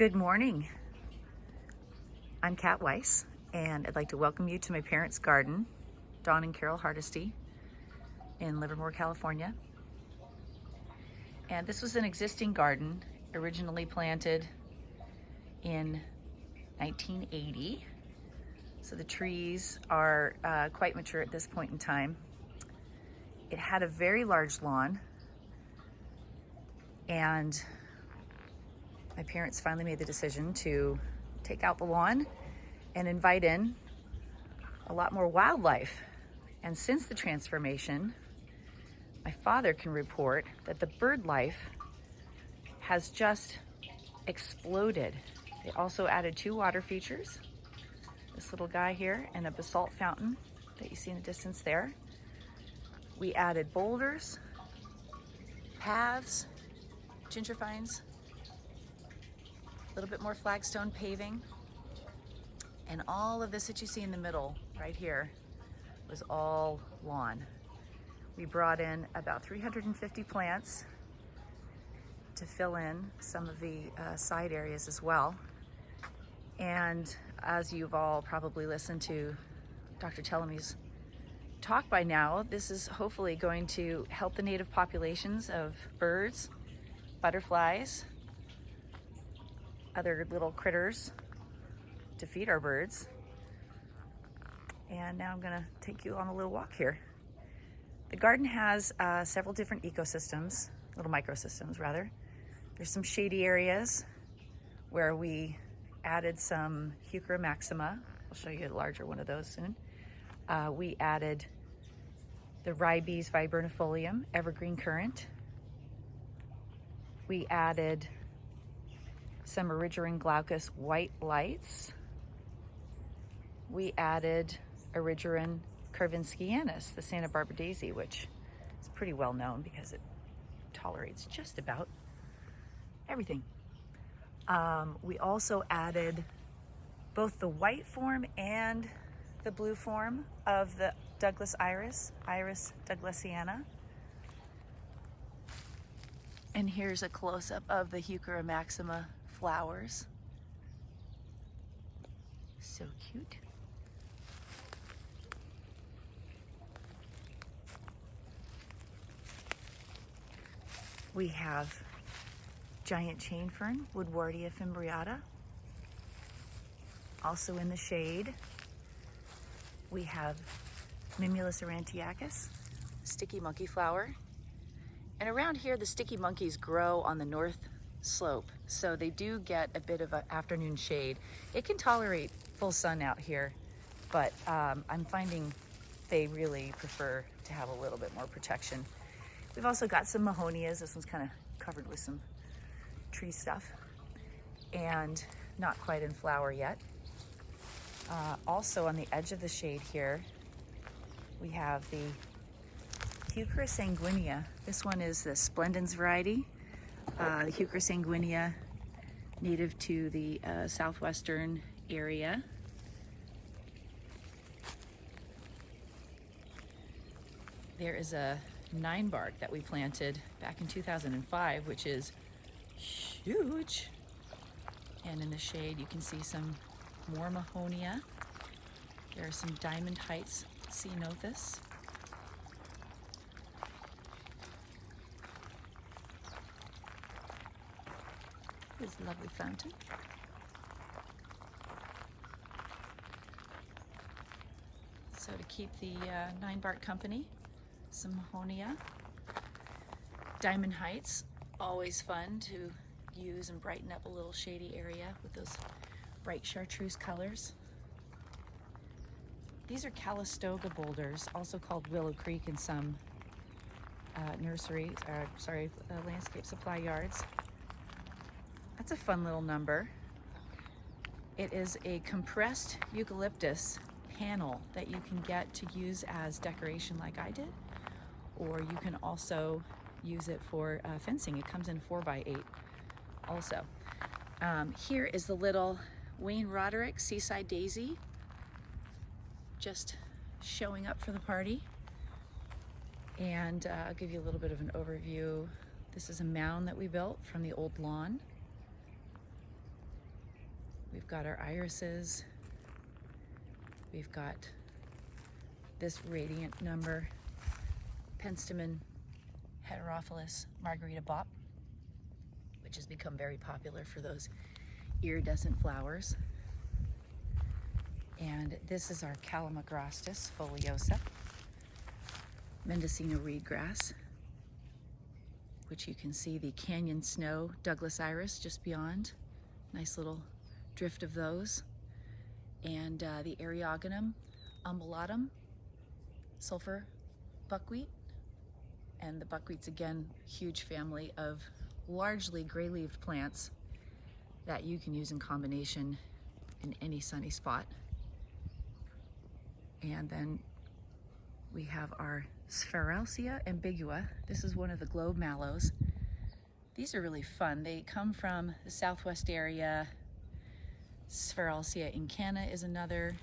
Good morning. I'm Kat Weiss, and I'd like to welcome you to my parents' garden, Dawn and Carol Hardesty, in Livermore, California. And this was an existing garden, originally planted in 1980. So the trees are quite mature at this point in time. It had a very large lawn, and my parents finally made the decision to take out the lawn and invite in a lot more wildlife. And since the transformation, my father can report that the bird life has just exploded. They also added 2 water features, this little guy here and a basalt fountain that you see in the distance there. We added boulders, paths, ginger vines, a little bit more flagstone paving, and all of this that you see in the middle right here was all lawn. We brought in about 350 plants to fill in some of the side areas as well. And as you've all probably listened to Dr. Tellemy's talk by now, this is hopefully going to help the native populations of birds, butterflies, other little critters to feed our birds. And now I'm gonna take you on a little walk here. The garden has several different ecosystems, little microsystems rather. There's some shady areas where we added some Heuchera maxima. I'll show you a larger one of those soon. We added the Ribes viburnifolium, evergreen currant. We added some Erigeron glaucus white lights. We added Erigeron carvinskianus, the Santa Barbara daisy, which is pretty well known because it tolerates just about everything. We also added both the white form and the blue form of the Douglas iris, Iris douglasiana. And here's a close-up of the Heuchera maxima flowers. So cute. We have giant chain fern, Woodwardia fimbriata. Also in the shade, we have Mimulus aurantiacus, sticky monkey flower. And around here, the sticky monkeys grow on the north slope, so they do get a bit of an afternoon shade. It can tolerate full sun out here, but I'm finding they really prefer to have a little bit more protection. We've also got some mahonias. This one's kind of covered with some tree stuff and not quite in flower yet. Also on the edge of the shade here, we have the Heuchera sanguinea. This one is the splendens variety. The Heuchera sanguinea, native to the southwestern area. There is a 9-bark that we planted back in 2005, which is huge. And in the shade, you can see some more mahonia. There are some Diamond Heights ceanothus. Here's a lovely fountain. So to keep the 9-bark company, some mahonia. Diamond Heights, always fun to use and brighten up a little shady area with those bright chartreuse colors. These are Calistoga boulders, also called Willow Creek in some landscape supply yards. That's a fun little number. It is a compressed eucalyptus panel that you can get to use as decoration like I did, or you can also use it for fencing. It comes in 4x8 also. Here is the little Wayne Roderick Seaside Daisy, just showing up for the party. And I'll give you a little bit of an overview. This is a mound that we built from the old lawn. got our irises. We've got this radiant number, Penstemon heterophilus Margarita Bop, which has become very popular for those iridescent flowers. And this is our Calamagrostis foliosa, Mendocino reedgrass, which you can see the Canyon Snow Douglas iris just beyond. Nice little drift of those. And the Eriogonum umbulatum, sulfur buckwheat. And the buckwheat's, again, huge family of largely gray-leaved plants that you can use in combination in any sunny spot. And then we have our Sphaeralsia ambigua. This is one of the globe mallows. These are really fun. They come from the southwest area. Sphaeralsia incana is another.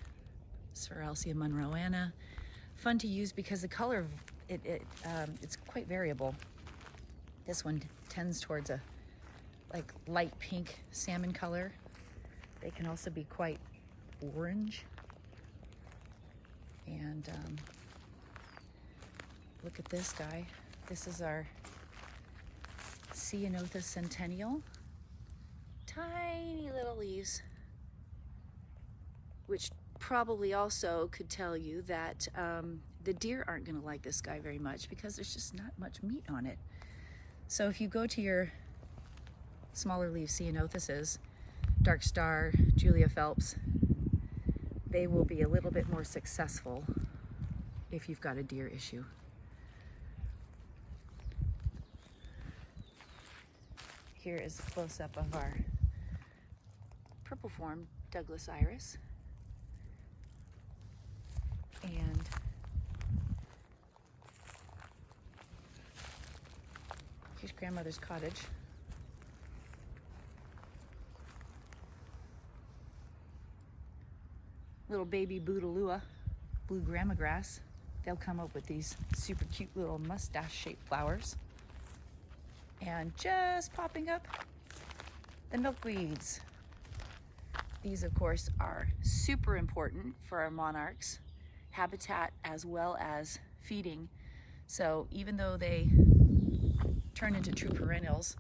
Sphaeralsia monroeana. Fun to use because the color of it's quite variable. This one tends towards a like light pink salmon color. They can also be quite orange. And look at this guy. This is our Ceanothus centennial. Tiny little leaves, which probably also could tell you that the deer aren't going to like this guy very much because there's just not much meat on it. So if you go to your smaller leaf Ceanothuses, Dark Star, Julia Phelps, they will be a little bit more successful if you've got a deer issue. Here is a close-up of our purple-form Douglas iris. And here's grandmother's cottage. Little baby Bouddalua, blue grama grass. They'll come up with these super cute little mustache-shaped flowers. And just popping up, the milkweeds. These, of course, are super important for our monarchs, habitat as well as feeding. So even though they turn into true perennials,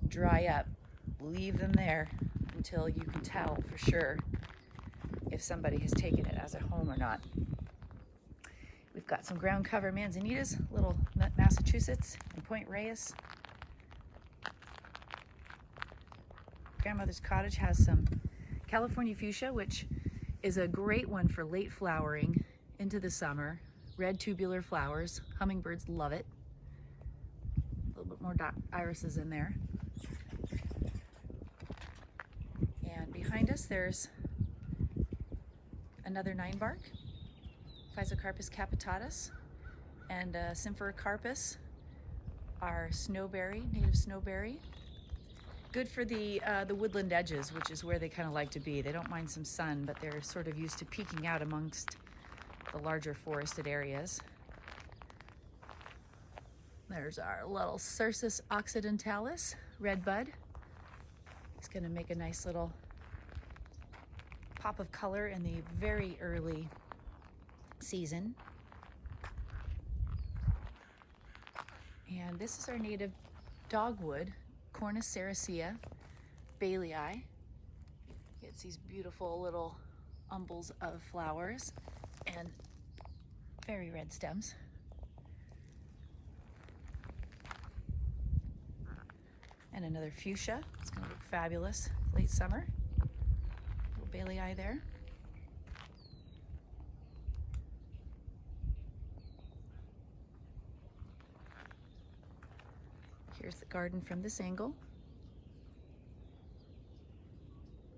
dry up, leave them there until you can tell for sure if somebody has taken it as a home or not. We've got some ground cover manzanitas, little Massachusetts and Point Reyes. Grandmother's cottage has some California fuchsia, which is a great one for late flowering into the summer. Red tubular flowers. Hummingbirds love it. A little bit more irises in there. And behind us there's another 9-bark, Physocarpus capitatus, and Symphocarpus, our snowberry, native snowberry. Good for the woodland edges, which is where they kind of like to be. They don't mind some sun, but they're sort of used to peeking out amongst the larger forested areas. There's our little Cercis occidentalis, red bud. It's going to make a nice little pop of color in the very early season. And this is our native dogwood, Cornus sericea Bailey. It's these beautiful little umbels of flowers and very red stems. And another fuchsia. It's going to look fabulous late summer. Little Bailey there. Here's the garden from this angle.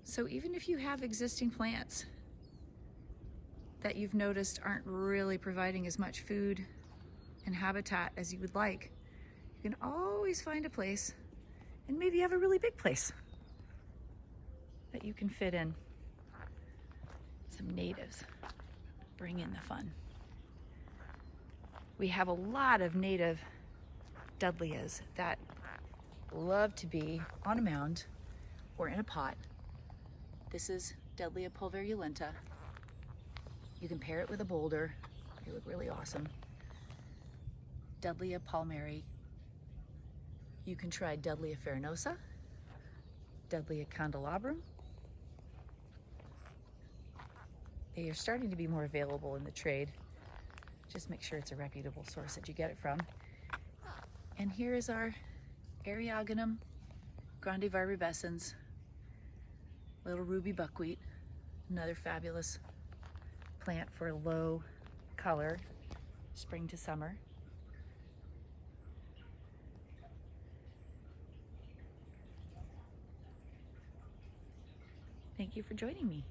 So even if you have existing plants that you've noticed aren't really providing as much food and habitat as you would like, you can always find a place, and maybe you have a really big place that you can fit in. Some natives bring in the fun. We have a lot of native Dudleas that love to be on a mound or in a pot This is Deadlia pulverulenta. You can pair it with a boulder. They look really awesome. Deadlia palmeri. You can try Deadlia farinosa, Deadlia candelabrum. They are starting to be more available in the trade. Just make sure it's a reputable source that you get it from. And here is our Eriogonum grandivarbescens, little ruby buckwheat, another fabulous plant for low color, spring to summer. Thank you for joining me.